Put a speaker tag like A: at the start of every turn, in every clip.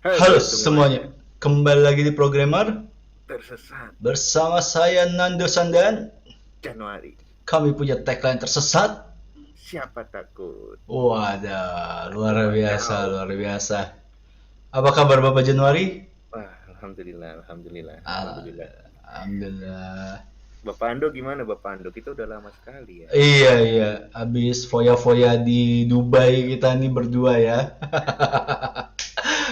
A: Halo
B: Halo
A: semuanya,
B: semuanya,
A: kembali lagi di Programmer
B: tersesat
A: bersama saya Nando Sandan.
B: Januari.
A: Kami punya tagline tersesat.
B: Siapa takut?
A: Wadah, luar biasa,
B: Wadaw.
A: luar biasa. Apa kabar Bapak Januari?
B: Wah, alhamdulillah, alhamdulillah, alhamdulillah.
A: Alhamdulillah.
B: Bapak Ando gimana Bapak Ando? Kita udah lama sekali ya.
A: Iya, iya. Habis foya-foya di Dubai kita nih berdua ya.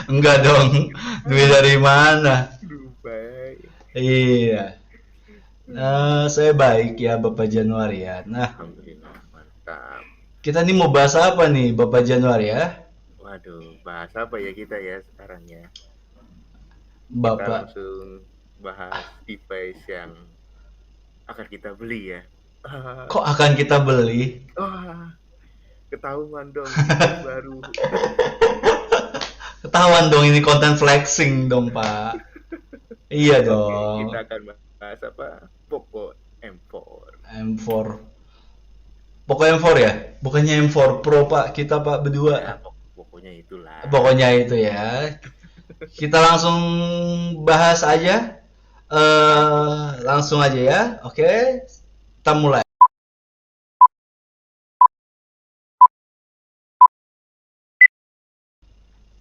A: Enggak dong. Duit dari mana?
B: Dubai.
A: Iya. Saya baik ya Bapak Januari ya. Nah,
B: Alhamdulillah, mantap.
A: kita nih mau bahas apa nih Bapak Januari ya?
B: Waduh, bahas apa ya kita ya sekarang ya? Kita
A: Bapak,
B: langsung bahas device yang akan kita beli ya.
A: kok akan kita beli?
B: Wah, ketahuan dong device baru.
A: Ketahuan dong ini konten flexing dong Pak. Iya
B: Oke,
A: dong.
B: kita akan bahas apa? Poco M4.
A: M4. Pokoknya M4 ya? Bukannya M4 Pro Pak, kita Pak berdua.
B: Ya, pokoknya itulah.
A: Pokoknya itu ya. Kita langsung bahas aja.
B: Langsung.
A: Langsung aja ya. Oke. Kita mulai.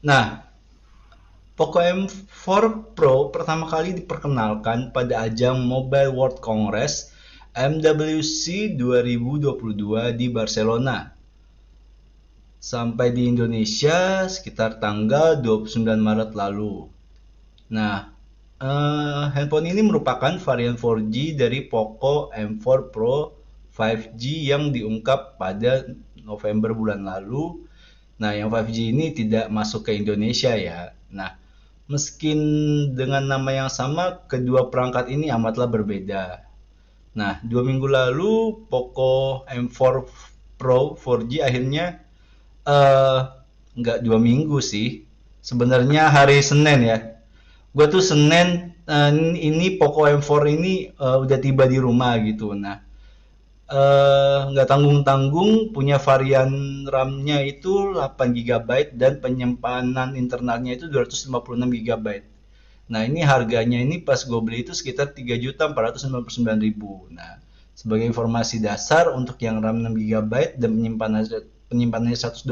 A: Nah, Poco M4 Pro pertama kali diperkenalkan pada ajang Mobile World Congress MWC 2022 di Barcelona. Sampai di Indonesia sekitar tanggal 29 Maret lalu. Nah, handphone ini merupakan varian 4G dari Poco M4 Pro 5G yang diungkap pada November bulan lalu. Nah, yang 5G ini tidak masuk ke Indonesia ya. Nah, meski dengan nama yang sama, kedua perangkat ini amatlah berbeda. Nah, 2 minggu lalu Poco M4 Pro 4G akhirnya eh nggak 2 minggu sih. Sebenarnya hari Senin ya. Gue tuh Senin ini Poco M4 ini udah tiba di rumah gitu. Nah, nggak tanggung-tanggung punya varian RAM-nya itu 8 GB dan penyimpanan internalnya itu 256 GB. Nah, ini harganya ini pas gue beli itu sekitar 3.499.000. Nah, sebagai informasi dasar untuk yang RAM 6 GB dan penyimpanannya 128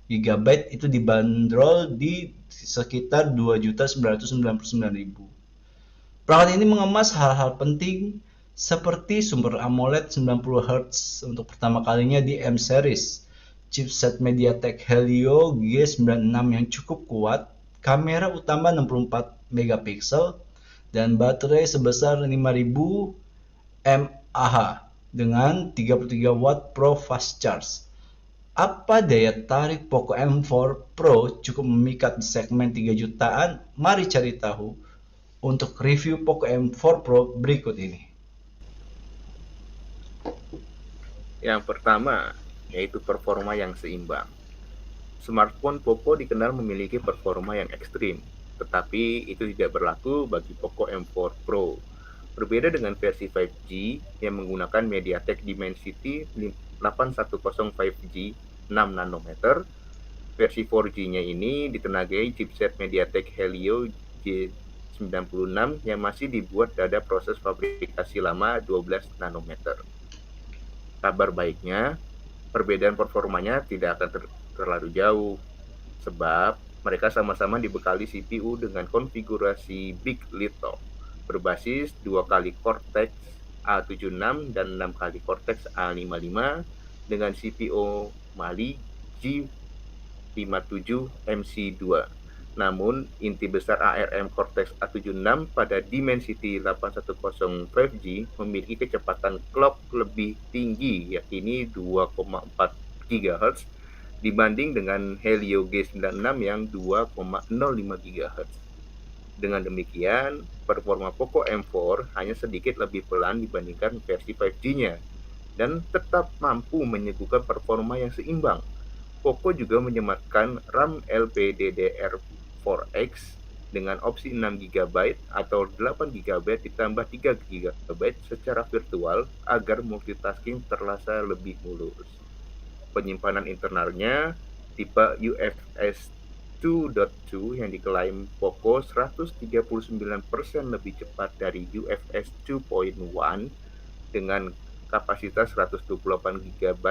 A: GB itu dibanderol di sekitar 2.999.000. Perangkat ini mengemas hal-hal penting seperti sumber AMOLED 90 Hz untuk pertama kalinya di M series, chipset MediaTek Helio G96 yang cukup kuat, kamera utama 64 megapiksel, dan baterai sebesar 5000 mAh dengan 33 watt Pro Fast Charge. Apa daya tarik Poco M4 Pro cukup memikat di segmen 3 jutaan? Mari cari tahu untuk review Poco M4 Pro berikut ini.
B: Yang pertama, yaitu performa yang seimbang. Smartphone Poco dikenal memiliki performa yang ekstrim, tetapi itu tidak berlaku bagi Poco M4 Pro. Berbeda dengan versi 5G yang menggunakan MediaTek Dimensity 810 5G 6 nanometer, versi 4G-nya ini ditenagai chipset MediaTek Helio G96 yang masih dibuat pada proses fabrikasi lama 12 nanometer. Kabar baiknya, perbedaan performanya tidak akan terlalu jauh, sebab mereka sama-sama dibekali CPU dengan konfigurasi Big Little berbasis 2 kali Cortex A76 dan 6 kali Cortex A55 dengan CPU Mali G57 MC2. Namun, inti besar ARM Cortex A76 pada Dimensity 810 5G memiliki kecepatan clock lebih tinggi, yakni 2,4 GHz dibanding dengan Helio G96 yang 2,05 GHz. Dengan demikian, performa Poco M4 hanya sedikit lebih pelan dibandingkan versi 5G-nya dan tetap mampu menyuguhkan performa yang seimbang. Poco juga menyematkan RAM LPDDR4X dengan opsi 6 GB atau 8 GB ditambah 3 GB secara virtual agar multitasking terasa lebih mulus. Penyimpanan internalnya tipe UFS 2.2 yang diklaim Poco 139% lebih cepat dari UFS 2.1 dengan kapasitas 128 GB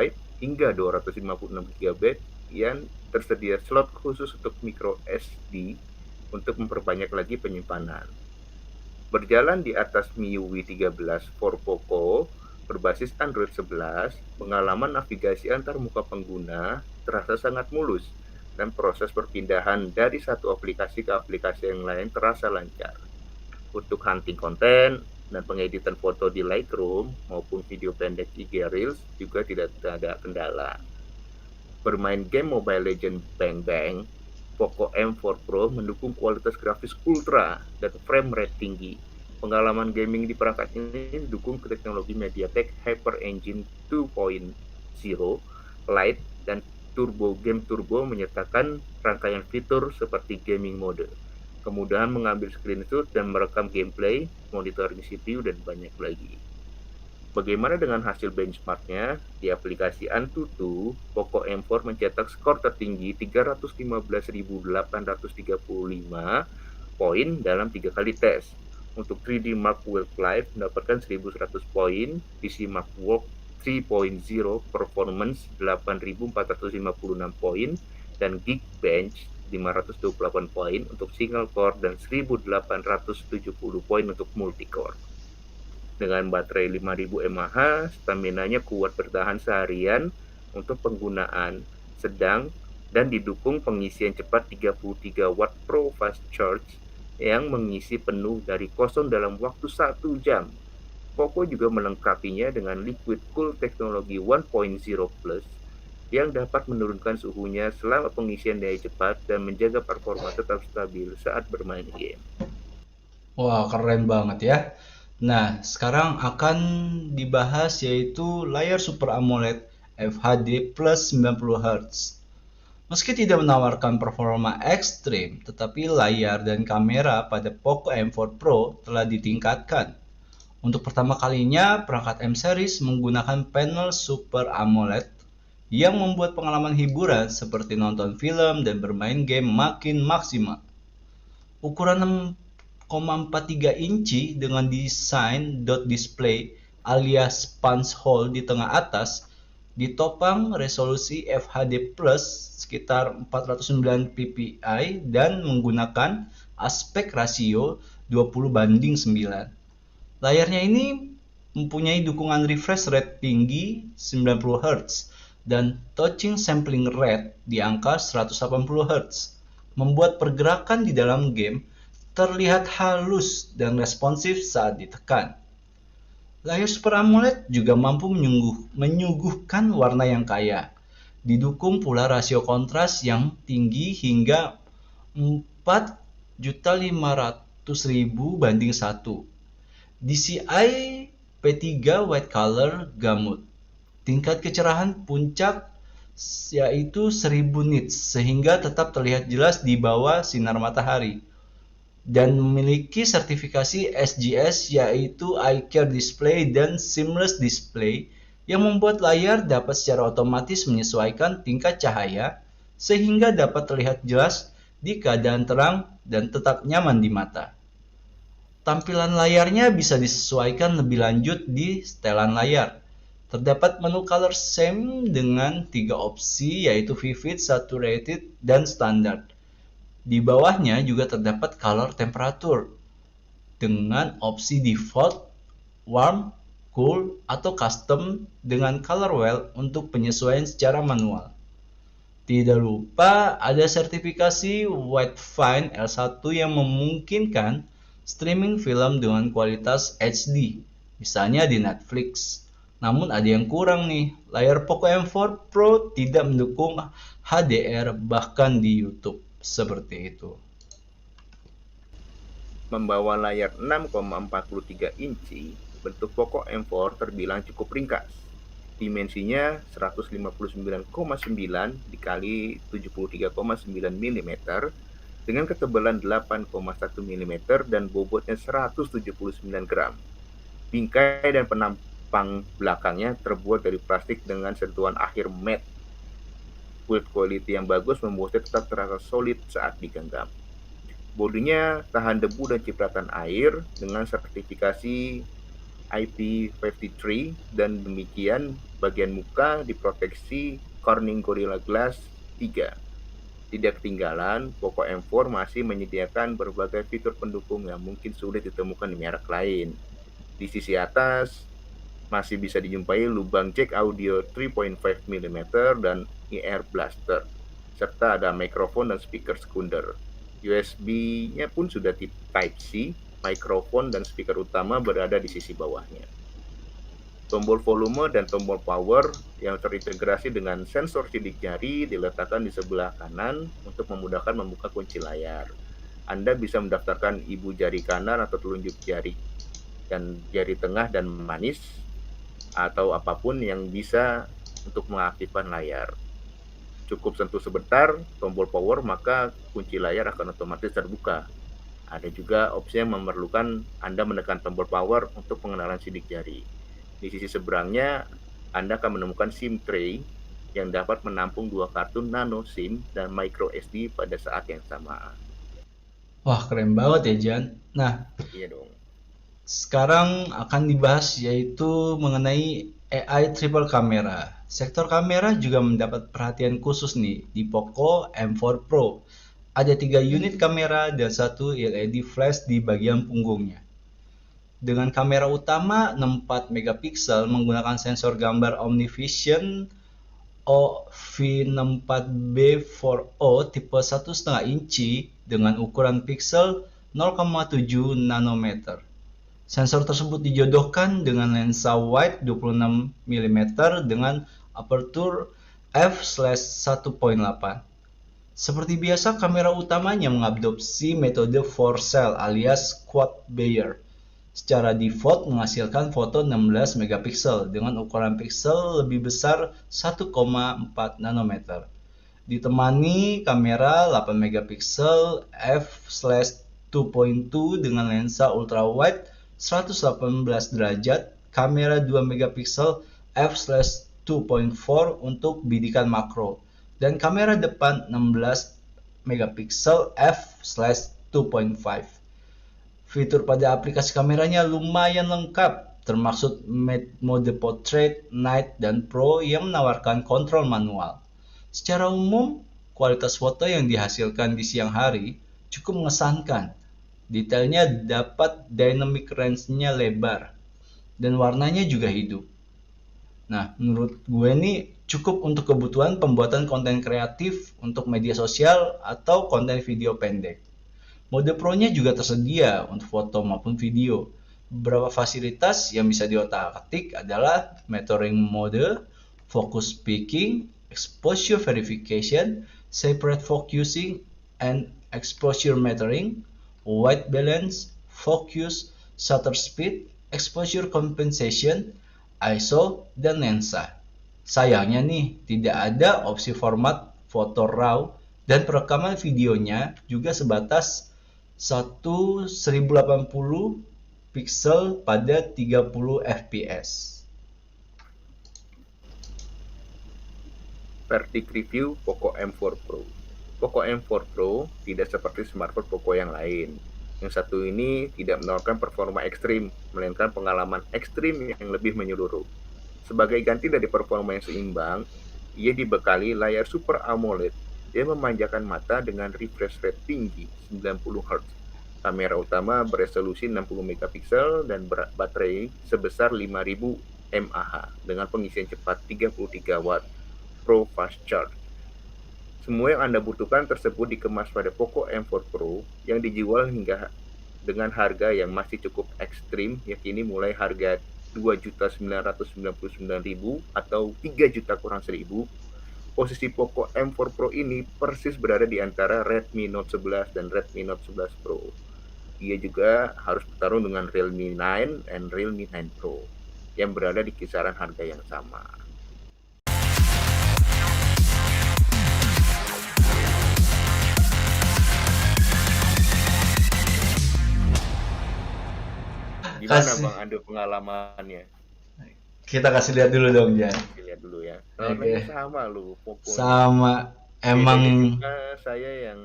B: hingga 256 GB yang tersedia slot khusus untuk micro SD untuk memperbanyak lagi penyimpanan. Berjalan di atas MIUI 13 for Poco berbasis Android 11, pengalaman navigasi antar muka pengguna terasa sangat mulus dan proses perpindahan dari satu aplikasi ke aplikasi yang lain terasa lancar. Untuk hunting konten dan pengeditan foto di Lightroom maupun video pendek IG Reels juga tidak ada kendala. Bermain game Mobile Legends Bang Bang, Poco M4 Pro mendukung kualitas grafis ultra dan frame rate tinggi. Pengalaman gaming di perangkat ini didukung teknologi MediaTek Hyper Engine 2.0 Lite dan Turbo Game Turbo menyertakan rangkaian fitur seperti gaming mode, kemudahan mengambil screenshot dan merekam gameplay, monitoring CPU, dan banyak lagi. Bagaimana dengan hasil benchmarknya? Di aplikasi Antutu, Poco M4 mencetak skor tertinggi 315.835 poin dalam 3 kali tes. Untuk 3D Mark Wildlife mendapatkan 1.100 poin, PC Mark Walk 3.0 Performance 8.456 poin, dan Geekbench 528 poin untuk single core dan 1.870 poin untuk multicore. Dengan baterai 5.000 mAh, stamina-nya kuat bertahan seharian untuk penggunaan sedang dan didukung pengisian cepat 33 Watt Pro Fast Charge yang mengisi penuh dari kosong dalam waktu 1 jam. Poco juga melengkapinya dengan Liquid Cool teknologi 1.0 Plus yang dapat menurunkan suhunya selama pengisian daya cepat dan menjaga performa tetap stabil saat bermain game.
A: Wah, keren banget ya. Nah, sekarang akan dibahas yaitu layar Super AMOLED FHD plus 90 Hz. Meski tidak menawarkan performa ekstrim, tetapi layar dan kamera pada Poco M4 Pro telah ditingkatkan. Untuk pertama kalinya, perangkat M series menggunakan panel Super AMOLED yang membuat pengalaman hiburan seperti nonton film dan bermain game makin maksimal. Ukuran 6,43 inci dengan desain dot display alias punch hole di tengah atas ditopang resolusi FHD Plus sekitar 409 ppi dan menggunakan aspek rasio 20:9. Layarnya ini mempunyai dukungan refresh rate tinggi 90 Hz dan touching sampling rate di angka 180 Hz, membuat pergerakan di dalam game terlihat halus dan responsif saat ditekan. Layar Super AMOLED juga mampu menyuguhkan warna yang kaya. Didukung pula rasio kontras yang tinggi hingga 4.500.000 banding 1. DCI P3 White Color Gamut. Tingkat kecerahan puncak yaitu 1000 nits sehingga tetap terlihat jelas di bawah sinar matahari. Dan memiliki sertifikasi SGS yaitu Eye Care Display dan Seamless Display yang membuat layar dapat secara otomatis menyesuaikan tingkat cahaya sehingga dapat terlihat jelas di keadaan terang dan tetap nyaman di mata. Tampilan layarnya bisa disesuaikan lebih lanjut di setelan layar. Terdapat menu color scheme dengan 3 opsi yaitu Vivid, Saturated, dan Standard. Di bawahnya juga terdapat color temperatur dengan opsi default, warm, cool, atau custom dengan color wheel untuk penyesuaian secara manual. Tidak lupa ada sertifikasi Widefine L1 yang memungkinkan streaming film dengan kualitas HD, misalnya di Netflix. Namun ada yang kurang nih, layar Poco M4 Pro tidak mendukung HDR bahkan di YouTube. Seperti itu.
B: Membawa layar 6,43 inci, bentuk Poco M4 terbilang cukup ringkas. Dimensinya 159,9 dikali 73,9 mm dengan ketebalan 8,1 mm dan bobotnya 179 gram. Bingkai dan penampang belakangnya terbuat dari plastik dengan sentuhan akhir matte. Build quality yang bagus membuatnya tetap terasa solid saat digenggam. Bodinya tahan debu dan cipratan air dengan sertifikasi IP53 dan demikian bagian muka diproteksi Corning Gorilla Glass 3. Tidak ketinggalan, Poco M4 masih menyediakan berbagai fitur pendukung yang mungkin sulit ditemukan di merek lain. Di sisi atas, masih bisa dijumpai lubang jack audio 3.5 mm dan ear blaster, serta ada mikrofon dan speaker sekunder. USB-nya pun sudah tipe Type-C, mikrofon dan speaker utama berada di sisi bawahnya. Tombol volume dan tombol power yang terintegrasi dengan sensor sidik jari diletakkan di sebelah kanan untuk memudahkan membuka kunci layar. Anda bisa mendaftarkan ibu jari kanan atau telunjuk jari dan jari tengah dan manis atau apapun yang bisa untuk mengaktifkan layar. Cukup sentuh sebentar tombol power maka kunci layar akan otomatis terbuka. Ada juga opsi yang memerlukan Anda menekan tombol power untuk pengenalan sidik jari. Di sisi seberangnya, Anda akan menemukan SIM tray yang dapat menampung 2 kartu nano SIM dan micro SD pada saat yang sama.
A: Wah, keren banget ya, Jan. Nah,
B: Iya dong.
A: sekarang akan dibahas yaitu mengenai AI triple camera. Sektor kamera juga mendapat perhatian khusus nih di Poco M4 Pro. Ada 3 unit kamera dan 1 LED flash di bagian punggungnya. Dengan kamera utama 64 megapiksel menggunakan sensor gambar OmniVision OV64B4O tipe 1,5 inci dengan ukuran piksel 0,7 nanometer. Sensor tersebut dijodohkan dengan lensa wide 26 mm dengan aperture f/1.8. Seperti biasa, kamera utamanya mengadopsi metode 4 cell alias quad Bayer. Secara default menghasilkan foto 16 megapiksel dengan ukuran piksel lebih besar 1,4 nanometer. Ditemani kamera 8 megapiksel f/2.2 dengan lensa ultrawide 118 derajat, kamera 2 megapiksel f/2.4 untuk bidikan makro, dan kamera depan 16 megapiksel f/2.5. Fitur pada aplikasi kameranya lumayan lengkap, termasuk mode portrait, night, dan pro yang menawarkan kontrol manual. Secara umum, kualitas foto yang dihasilkan di siang hari cukup mengesankan. Detailnya dapat dynamic range-nya lebar, dan warnanya juga hidup. Nah, menurut gue nih cukup untuk kebutuhan pembuatan konten kreatif untuk media sosial atau konten video pendek. Mode Pro-nya juga tersedia untuk foto maupun video. Beberapa fasilitas yang bisa diotak-atik adalah metering mode, focus peaking, exposure verification, separate focusing, and exposure metering, white balance, focus, shutter speed, exposure compensation, ISO, dan lensa. Sayangnya nih, tidak ada opsi format foto RAW dan perekaman videonya juga sebatas 1080 pixel pada 30 fps.
B: Verdict review Poco M4 Pro. Poco M4 Pro tidak seperti smartphone Poco yang lain. Yang satu ini tidak menawarkan performa ekstrim, melainkan pengalaman ekstrim yang lebih menyeluruh. Sebagai ganti dari performa yang seimbang, ia dibekali layar Super AMOLED yang memanjakan mata dengan refresh rate tinggi 90 Hz. Kamera utama beresolusi 60 megapiksel dan baterai sebesar 5000 mAh dengan pengisian cepat 33 watt Pro Fast Charge. Semua yang Anda butuhkan tersebut dikemas pada Poco M4 Pro yang dijual hingga dengan harga yang masih cukup ekstrim, yakni mulai harga Rp2.999.000 atau Rp3 kurang 1.000. Posisi Poco M4 Pro ini persis berada di antara Redmi Note 11 dan Redmi Note 11 Pro. Ia juga harus bertarung dengan Realme 9 dan Realme 9 Pro yang berada di kisaran harga yang sama. Gimana Bang Ando pengalamannya?
A: Kita kasih lihat dulu dong, Jan.
B: Kita lihat dulu ya. Warnanya
A: Oke.
B: sama loh, Poco nih.
A: Sama emang
B: Bedanya cuma saya yang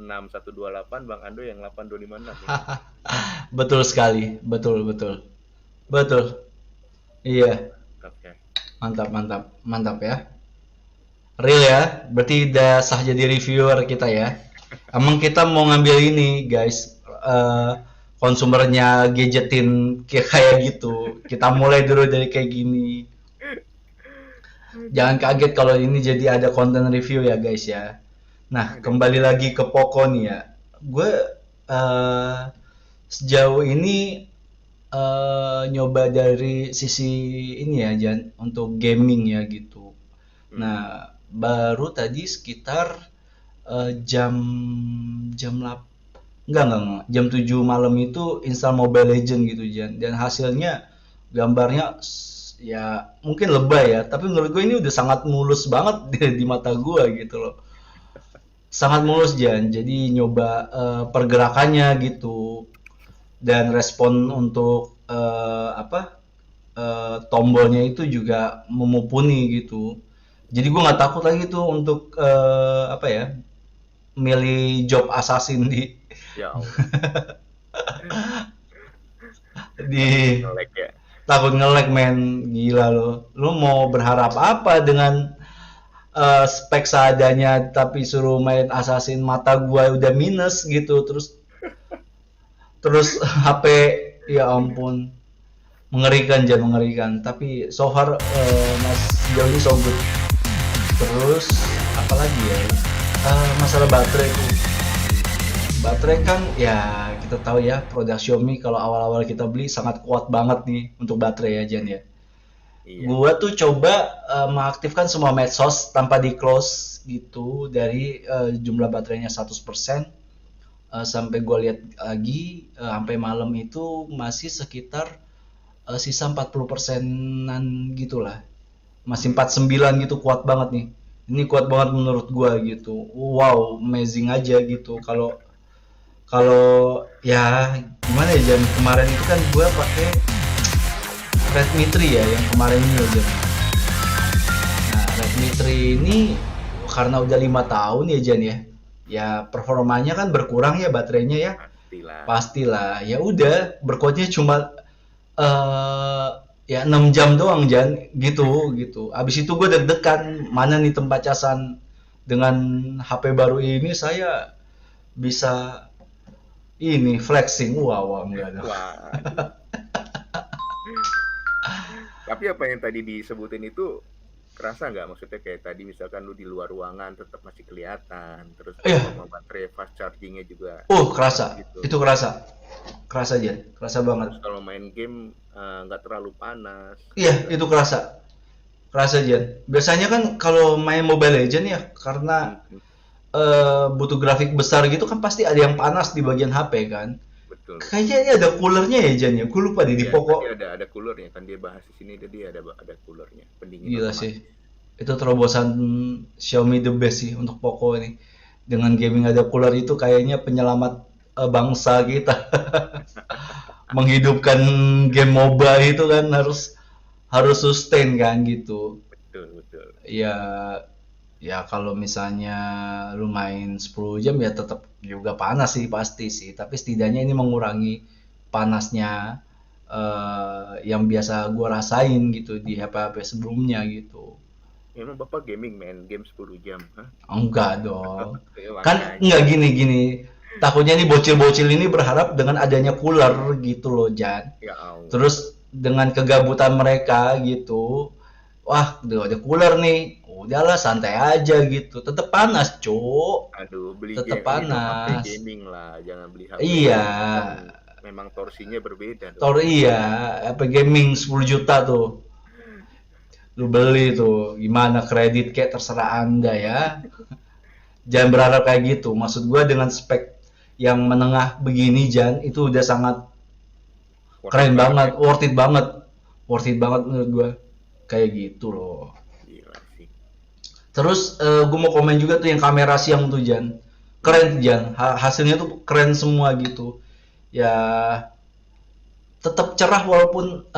B: 6128, Bang Ando yang 8256 nih.
A: betul sekali. Betul, betul. Betul. Iya.
B: Oke.
A: Mantap, mantap. Mantap ya. Real ya. Berarti udah sah jadi reviewer kita ya. Emang kita mau ngambil ini, guys. Konsumernya gadgetin kayak gitu. Kita mulai dulu dari kayak gini. Jangan kaget kalau ini jadi ada konten review ya, guys ya. Nah, kembali lagi ke Poco nih ya. Gue eh, sejauh ini nyoba dari sisi ini ya, Jan, untuk gaming ya gitu. Nah, baru tadi sekitar jam jam 8, enggak, jam 7 malam itu install Mobile Legend gitu, Jan. Dan hasilnya gambarnya ya mungkin lebay ya, tapi menurut gue ini udah sangat mulus banget di mata gue gitu loh. Sangat mulus, Jan. Jadi nyoba pergerakannya gitu dan respon untuk tombolnya itu juga memupuni gitu. Jadi gue nggak takut lagi tuh untuk apa ya, milih job assassin
B: Ya Allah.
A: di
B: Nge-lag ya.
A: takut nge-lag, men. Gila lo. Lu mau berharap apa dengan spek seadanya tapi suruh main assassin, mata gua udah minus gitu, terus HP, ya ampun, mengerikan, Jan, mengerikan. Tapi so far mas sejauh ini so good. Terus apalagi ya, masalah baterai tuh. Baterai kan ya kita tahu ya, produk Xiaomi kalau awal-awal kita beli sangat kuat banget nih untuk baterai ya, Jan ya.
B: Iya.
A: Gua tuh coba mengaktifkan semua medsos tanpa di close gitu dari jumlah baterainya 100%, sampai gue lihat lagi sampai malam itu masih sekitar sisa 40%-an gitulah. Masih 49 gitu, kuat banget nih. Ini kuat banget menurut gua gitu. Wow, amazing aja gitu. Kalau kalau ya gimana ya, Jam, kemarin itu kan gua pakai Redmi 3 ya yang kemarin ini aja. Nah, Redmi 3 ini karena udah 5 tahun ya, Jan ya. Ya performanya kan berkurang ya baterainya ya.
B: Pastilah.
A: Pastilah. Ya udah, berkuatnya cuma eh ya 6 jam doang, Jan, gitu. Abis itu gue deg-degan, mana nih tempat casan. Dengan HP baru ini saya bisa ini flexing. Wah, enggak dong.
B: Waduh. Tapi apa yang tadi disebutin itu kerasa nggak? Maksudnya kayak tadi misalkan lu di luar ruangan tetap masih kelihatan, terus
A: Iya.
B: performa baterai fast chargingnya juga
A: Kerasa.
B: gitu.
A: Itu kerasa. Kerasa, Jan. Kerasa banget.
B: Terus kalau main game nggak terlalu panas.
A: Iya, itu kerasa. Kerasa, Jan. Biasanya kan kalau main Mobile Legend ya, karena butuh grafik besar gitu kan pasti ada yang panas di bagian HP kan.
B: Betul.
A: Kayaknya ini ada coolernya ya, Jan ya. Gue lupa di
B: Iya,
A: Poco.
B: tadi ada coolernya kan dia bahas di sini, tadi ada coolernya, pendingin
A: Gila
B: otomatis.
A: sih. Itu terobosan Xiaomi the best sih untuk Poco ini. Dengan gaming ada cooler itu kayaknya penyelamat bangsa kita. Menghidupkan game MOBA itu kan harus harus sustain kan gitu.
B: Betul.
A: Ya ya kalau misalnya lu main 10 jam ya tetap juga panas sih pasti sih, tapi setidaknya ini mengurangi panasnya yang biasa gua rasain gitu di HP-HP sebelumnya gitu.
B: Emang Bapak gaming main game 10 jam? Hah?
A: Enggak dong.
B: Ya,
A: Kan
B: makanya.
A: enggak gini-gini. Takutnya nih bocil-bocil ini berharap dengan adanya cooler gitu loh, Jan.
B: Ya Allah.
A: Terus dengan kegabutan mereka gitu, wah udah ada cooler nih, udahlah santai aja gitu. Tetap panas, cuk.
B: Aduh,
A: Tetap
B: beli dong HP
A: panas.
B: gaming lah, jangan beli HP
A: Iya.
B: yang memang torsinya berbeda dong.
A: Iya, HP gaming 10 juta tuh. Lu beli tuh, gimana kredit kayak terserah Anda ya. Jangan berharap kayak gitu. Maksud gua dengan spek yang menengah begini, Jan, itu udah sangat keren banget, worth it banget menurut gua. Kayak gitu loh.
B: Gila sih.
A: Terus gue mau komen juga tuh yang kamera siang tuh, Jan. Keren, Jan. Hasilnya tuh keren semua gitu. Ya tetap cerah walaupun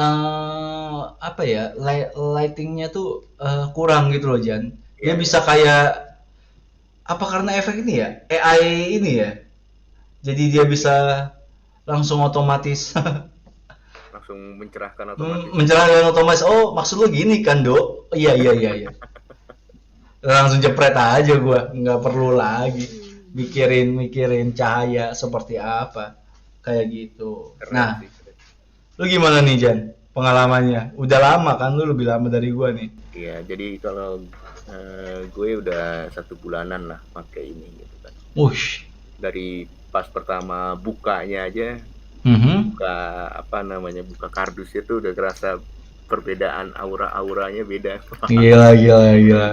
A: apa ya, lightingnya tuh kurang gitu loh Jan. Dia
B: Iya, iya.
A: bisa kayak apa karena efek ini ya AI ini ya. Jadi dia
B: Iya,
A: bisa langsung otomatis
B: langsung mencerahkan otomatis ya.
A: menjalankan otomatis. Oh maksud lo gini kan dok? Iya iya iya iya. Langsung jepret aja gua, nggak perlu lagi mikirin mikirin cahaya seperti apa kayak gitu.
B: Keren
A: Nah,
B: sih, keren.
A: lu gimana nih Jan? Pengalamannya udah lama kan, lu lebih lama dari gua nih.
B: Iya, jadi kalau gue udah 1 bulanan lah pakai ini gitu kan.
A: Wush.
B: Dari pas pertama bukanya aja,
A: Mhm.
B: buka apa namanya, buka kardus itu udah kerasa perbedaan aura-auranya beda.
A: Gila gila gila.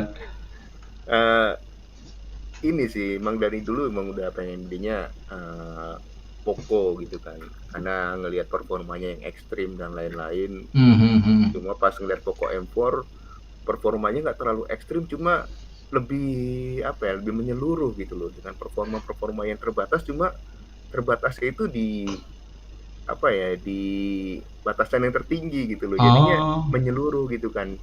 B: Eh, ini sih emang dari dulu emang udah pengen jadinya Poco gitu kan, karena ngelihat performanya yang ekstrim dan lain-lain.
A: Mhm.
B: Cuma pas ngeliat Poco M4 performanya nggak terlalu ekstrim, cuma lebih apa ya, lebih menyeluruh gitu loh, dengan performa yang terbatas, cuma terbatasnya itu di apa ya, di batasan yang tertinggi gitu loh, jadinya
A: Oh.
B: menyeluruh gitu kan.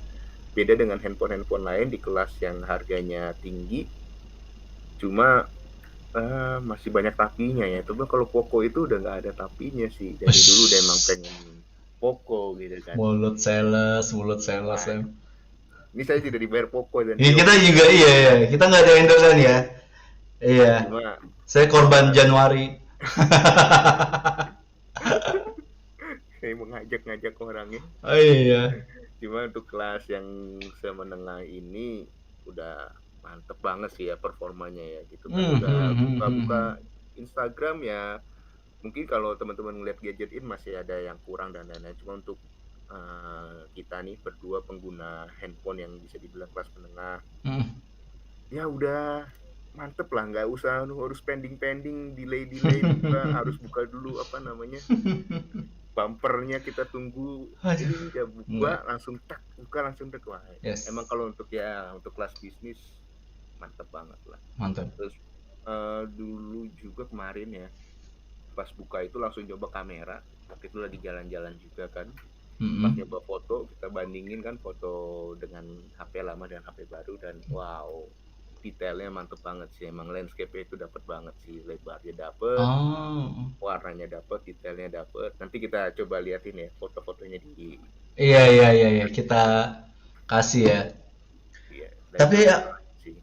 B: Beda dengan handphone lain di kelas yang harganya tinggi, cuma masih banyak tapinya ya. Coba kalau Poco itu udah nggak ada tapinya sih, dari dulu udah emang
A: Ush.
B: pengen Poco gitu kan.
A: Mulut sales
B: Wah,
A: em.
B: ini saya tidak dibayar Poco dan
A: Ini kita
B: Xiaomi
A: juga
B: tapi
A: iya ya, kita nggak ada endorsean ya. Iya.
B: cuma
A: Saya korban
B: uh,
A: Januari.
B: saya mengajak-ngajak orangnya.
A: Oh iya.
B: Cuma untuk kelas yang semenengah ini udah mantep banget sih ya performanya ya gitu kan. Udah buka-buka Instagram ya, mungkin kalau teman-teman ngeliat gadget in masih ada yang kurang dan lain-lain. Cuma untuk kita nih berdua pengguna handphone yang bisa dibilang kelas menengah,
A: Hmm.
B: ya udah mantep lah, nggak usah harus pending delay buka, harus buka dulu apa namanya, bumpernya kita tunggu.
A: Aduh,
B: Ini udah buka
A: enggak.
B: langsung tak, buka langsung tak. Wah, emang
A: Yes,
B: kalau untuk ya untuk kelas bisnis mantep banget lah.
A: mantap.
B: Terus dulu juga kemarin ya pas buka itu langsung coba kamera, waktu itu lagi jalan-jalan juga kan. Pas
A: Mm-mm.
B: nyoba foto, kita bandingin kan foto dengan HP lama dan HP baru, dan wow, detailnya mantep banget sih. Emang landscape-nya itu dapet banget sih, lebarnya dapet,
A: Oh,
B: warnanya dapet, detailnya dapet. Nanti kita coba liatin ya foto-fotonya di
A: iya iya iya iya, kita
B: Instagram.
A: kasih ya.
B: Iya,
A: Tapi
B: lebar
A: ya,
B: banget sih.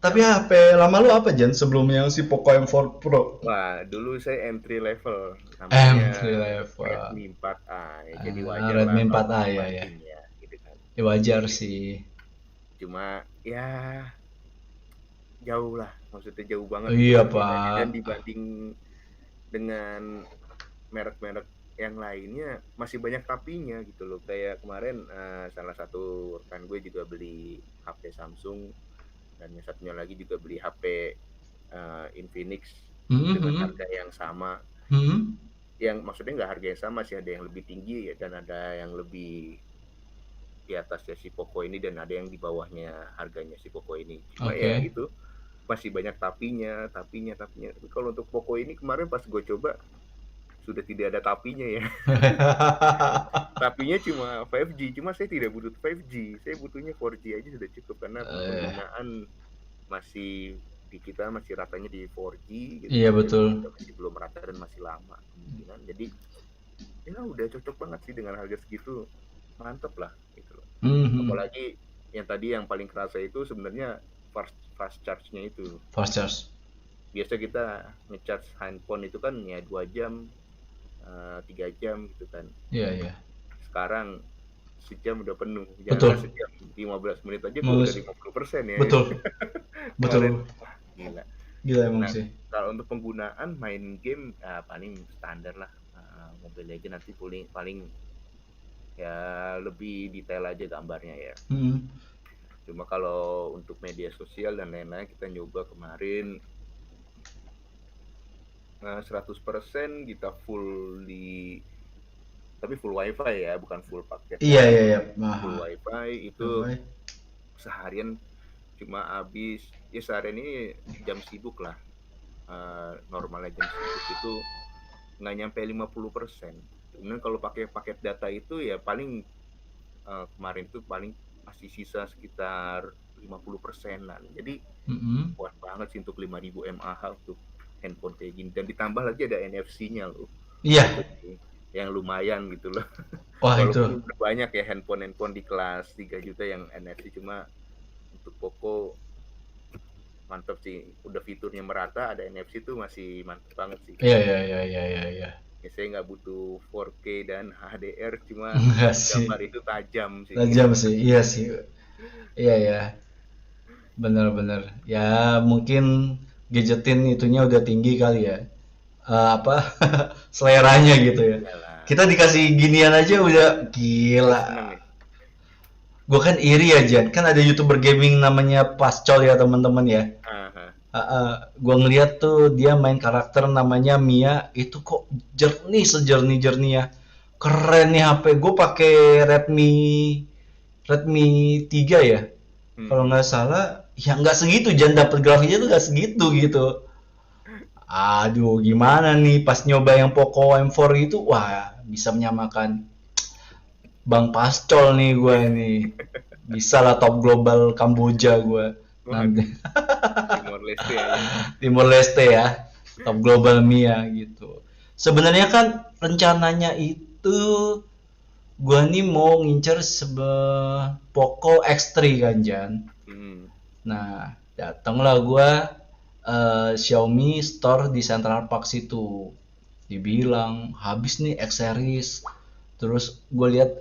A: tapi
B: Kenapa?
A: HP lama lu apa Jan sebelum yang si Poco M4 Pro?
B: Wah, dulu saya entry level, namanya
A: Entry level.
B: Redmi 4A ya, jadi wajar lah
A: Redmi
B: kalau
A: 4A ya ya.
B: banding ya, gitu kan.
A: Ya wajar sih.
B: Cuma ya jauh lah, maksudnya jauh banget gitu
A: Iya
B: perbedaannya, dan
A: Pak.
B: dibanding dengan merek-merek yang lainnya masih banyak tapinya gitu loh. Kayak kemarin salah satu rekan gue juga beli HP Samsung, dan yang satunya lagi juga beli HP Infinix dengan
A: Hmm.
B: harga yang sama.
A: Hmm.
B: Yang maksudnya nggak harga yang sama sih, ada yang lebih tinggi ya, dan ada yang lebih di atasnya si Poco ini, dan ada yang di bawahnya harganya si Poco ini. Cuma ya
A: Oke.
B: itu masih banyak tapinya. Tapi kalau untuk Poco ini kemarin pas gue coba sudah tidak ada tapinya ya. Tapinya cuma 5G, cuma saya tidak butuh 5G. Saya butuhnya 4G aja sudah cukup, karena untuk
A: Eh,
B: penggunaan masih di kita masih ratanya di 4G gitu
A: iya
B: kan, dan
A: betul.
B: juga masih belum rata dan masih lama kemungkinan. Jadi ya udah cocok banget sih dengan harga segitu, mantep lah gitu loh.
A: Hmm.
B: Apalagi yang tadi yang paling kerasa itu sebenarnya fast charge-nya itu.
A: Fast charge.
B: Biasa kita ngecharge handphone itu kan ya 2 jam, 3 jam gitu kan.
A: Iya iya.
B: Sekarang sejam udah penuh, jangankan
A: Betul.
B: sejam, 15 menit aja kok udah
A: Mulus.
B: 50% ya.
A: Betul.
B: Kemarin
A: Betul.
B: wah gila.
A: Gila emang
B: Nah,
A: sih.
B: kalau untuk penggunaan main game paling standar lah, Mobile Legends nanti paling paling ya lebih detail aja gambarnya ya.
A: Hmm.
B: Cuma kalau untuk media sosial dan lain-lain kita nyoba kemarin 100% kita full di, tapi full wifi ya, bukan full paket
A: Iya
B: ya.
A: iya iya.
B: Full
A: Mahal.
B: wifi itu
A: Bye.
B: seharian cuma habis ya, seharian ini jam sibuk lah, normalnya jam sibuk itu nggak nyampe 50%. Kemudian kalau pakai paket data itu ya paling kemarin tuh paling masih sisa sekitar 50%-an. Jadi
A: Mm-mm.
B: kuat banget sih untuk 5000 mAh untuk handphone kayak gini. Dan ditambah lagi ada NFC-nya loh. Itu
A: Iya,
B: sih yang lumayan gitu loh.
A: wah itu.
B: Walaupun udah banyak ya handphone-handphone di kelas 3 juta yang NFC, cuma untuk Poco mantep sih. Udah fiturnya merata, ada NFC tuh masih mantep banget sih.
A: Iya, iya, iya, iya, iya, iya.
B: Ya, saya nggak butuh 4K dan HDR, cuma
A: Enggak sih.
B: gambar itu tajam sih.
A: Tajam sih, iya sih. Iya ya, bener-bener. Ya mungkin gadgetin itunya udah tinggi kali ya. Apa seleranya gitu ya.
B: Iyalah,
A: Kita dikasih ginian aja udah
B: udah
A: gila.
B: seneng ya.
A: Gue kan iri ya Jan, kan ada youtuber gaming namanya Pascol ya teman-teman ya.
B: Aha.
A: Gue ngeliat tuh dia main karakter namanya Mia, itu kok jernih sejernih-jernih ya. Keren nih HP. Gue pakai Redmi Redmi 3 ya. Kalau
B: Mhm.
A: nggak salah, ya nggak segitu Jan, dapet grafiknya tuh nggak segitu gitu. Aduh, gimana nih pas nyoba yang Poco M4 itu, wah bisa menyamakan Bang Pascol nih gue nih. Bisa lah top global Kamboja gue nanti.
B: Waduh, Timor Leste aja.
A: Timor Leste ya, top global Mia gitu. Sebenarnya kan rencananya itu gue nih mau ngincer Poco X3 kan Jan.
B: Mhm.
A: Nah, datanglah gue Xiaomi Store di Central Park situ. Dibilang habis nih X series. Terus gue lihat,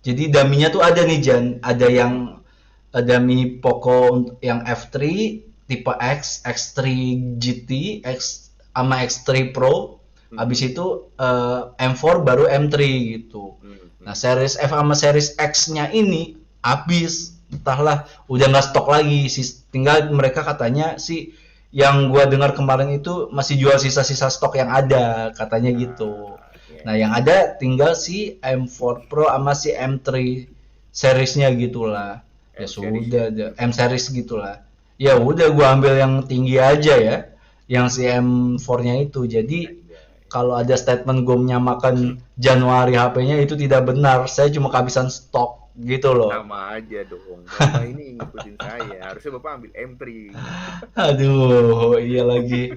A: jadi daminya tuh ada nih Jan, ada yang dummy Poco yang F3 tipe X, X3 GT, X sama X3 Pro. Habis
B: Mhm.
A: itu M4 baru M3 gitu. Nah,
B: Mhm.
A: series F sama series X-nya ini habis, entahlah udah nggak stok lagi. Tinggal mereka katanya sih yang gua dengar kemarin itu masih jual sisa-sisa stok yang ada, katanya gitu.
B: Ya,
A: Nah,
B: ya.
A: yang ada tinggal si M4 Pro sama si M3 seriesnya gitulah. Ya
B: M series ya.
A: sudah, M series gitulah. Ya udah gua ambil yang tinggi aja ya, yang si M4-nya itu.
B: Ya,
A: Jadi
B: iya.
A: kalau ada statement gue menyamakan Januari HP-nya itu tidak benar. Saya cuma kehabisan stok gitu loh.
B: Sama aja dong. Bapak ini ngikutin saya. Harusnya Bapak ambil M3.
A: Aduh, iya lagi.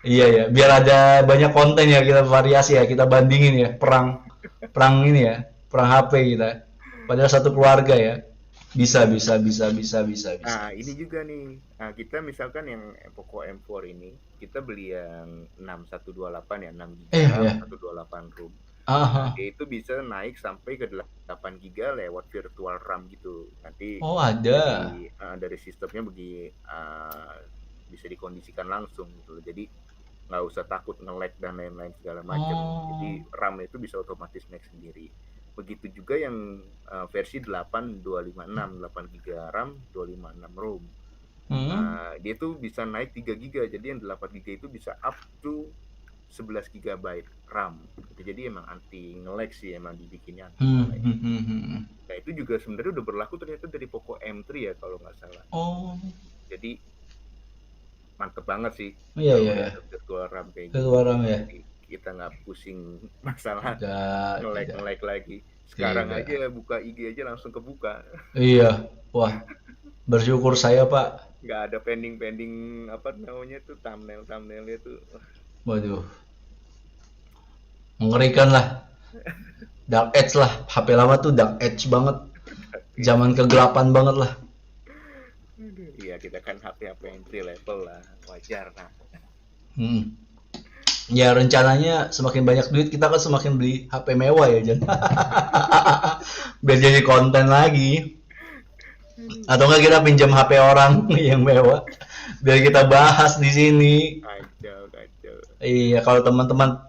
A: Iya ya, biar ada banyak konten ya, kita variasi ya, kita bandingin ya, perang perang ini ya, perang HP kita. Padahal satu keluarga ya. Bisa,
B: Iya.
A: bisa, bisa, bisa, bisa, bisa,
B: Nah, ini
A: bisa.
B: juga nih. Nah, kita misalkan yang Poco M4 ini, kita beli yang 6128 ya, 6 GB
A: Iya,
B: RAM,
A: ya.
B: 128 ROM. Nah,
A: Aha.
B: dia itu bisa naik sampai ke 8 GB lewat virtual RAM gitu. Nanti
A: Oh, ada.
B: dari sistemnya bisa dikondisikan langsung gitu. Jadi nggak usah takut nge-lag dan lain-lain segala macam.
A: Oh.
B: Jadi RAM itu bisa otomatis naik sendiri. Begitu juga yang versi 8256, 8 GB RAM, 256 ROM.
A: Hmm.
B: Dia tuh bisa naik 3 GB. Jadi yang 8 GB itu bisa up to 11 GB RAM. Jadi emang anti nge-lag sih, emang dibikinnya anti
A: Hmm,
B: nge-lag.
A: hmm, hmm, hmm.
B: Nah, itu juga sebenarnya udah berlaku ternyata dari Poco M3 ya kalau nggak salah.
A: Oh,
B: Jadi mantep banget sih
A: iya,
B: kalau
A: iya,
B: udah
A: iya.
B: ada virtual RAM kayak gini.
A: Keluar RAM ya.
B: Jadi kita nggak pusing masalah
A: Tidak,
B: nge-lag
A: tidak,
B: nge-lag lagi. Sekarang
A: tidak.
B: aja buka IG aja langsung kebuka.
A: Iya, wah, bersyukur saya Pak.
B: Nggak ada pending-pending apa namanya tuh thumbnailnya tuh.
A: Waduh, mengerikan lah. Dark Age lah, HP lama tuh Dark Age banget. Zaman kegelapan banget lah.
B: Iya, kita kan HP-HP entry level lah, wajar lah.
A: Hmm. Ya rencananya semakin banyak duit kita kan semakin beli HP mewah ya Jan. Biar jadi konten lagi. Atau enggak kita pinjam HP orang yang mewah. Biar kita bahas di sini.
B: Kacau, kacau.
A: Iya, kalau teman-teman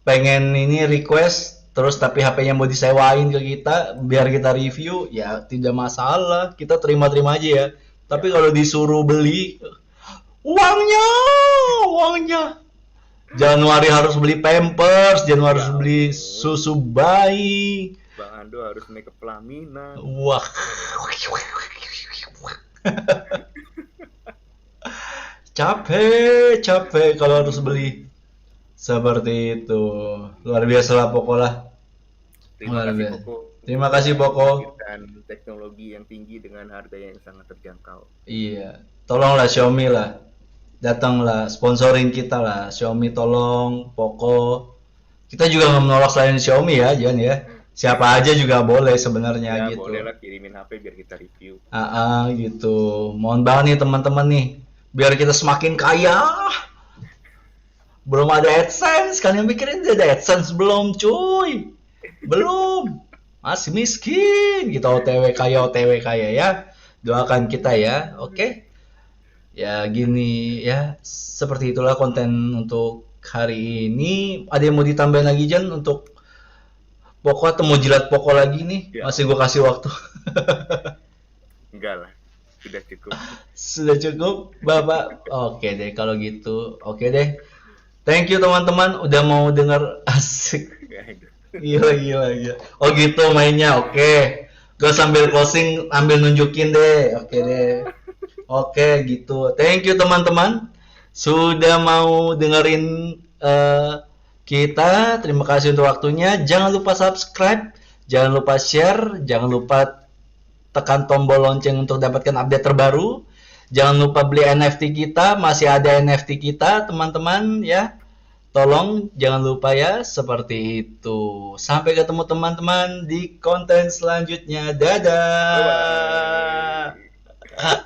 A: pengen ini request terus tapi HP-nya mau disewain ke kita biar kita review ya tidak masalah, kita terima-terima aja ya. Tapi
B: Ya,
A: kalau disuruh beli uangnya, uangnya Januari harus beli pampers, Januari
B: ya
A: harus beli
B: ampun.
A: susu bayi.
B: Bang Ando harus naik ke pelaminan.
A: Wah, capek capek kalau harus beli Seperti itu. Luar biasa lah pokoknya.
B: Terima
A: Luar
B: kasih
A: biasa.
B: Koko
A: Terima
B: sudah
A: kasih Poko.
B: memberikan teknologi yang tinggi dengan harga yang sangat terjangkau.
A: Iya. Tolonglah Xiaomi lah. Datanglah sponsorin kita lah. Xiaomi tolong, Poco. Kita juga nggak menolak selain Xiaomi ya, Jan ya. Siapa aja juga boleh sebenarnya
B: Ya
A: gitu.
B: bolehlah kirimin HP biar kita review.
A: Gitu. Mohon banget nih teman-teman nih, biar kita semakin kaya. Belum ada AdSense, kalian pikirin ada AdSense belum, cuy? Belum. Masih miskin. Kita OTW kaya ya. Doakan kita ya, oke? Ya gini ya, seperti itulah konten untuk hari ini. Ada yang mau ditambahin lagi Jan untuk Poko atau mau jilat Poko lagi nih?
B: Ya.
A: Masih gue kasih waktu.
B: Enggak lah, sudah cukup.
A: Sudah cukup, Bapak? Oke deh kalau gitu. Oke deh. Thank you teman-teman udah mau denger asik. Gila. Oh gitu mainnya. Oke. Gue sambil closing ambil nunjukin deh. Oke deh. Oke gitu. Thank you teman-teman sudah mau dengerin kita. Terima kasih untuk waktunya. Jangan lupa subscribe, jangan lupa share, jangan lupa tekan tombol lonceng untuk dapatkan update terbaru. Jangan lupa beli NFT kita, masih ada NFT kita teman-teman ya. Tolong jangan lupa ya, seperti itu. Sampai ketemu teman-teman di konten selanjutnya. Dadah.
B: Bye-bye.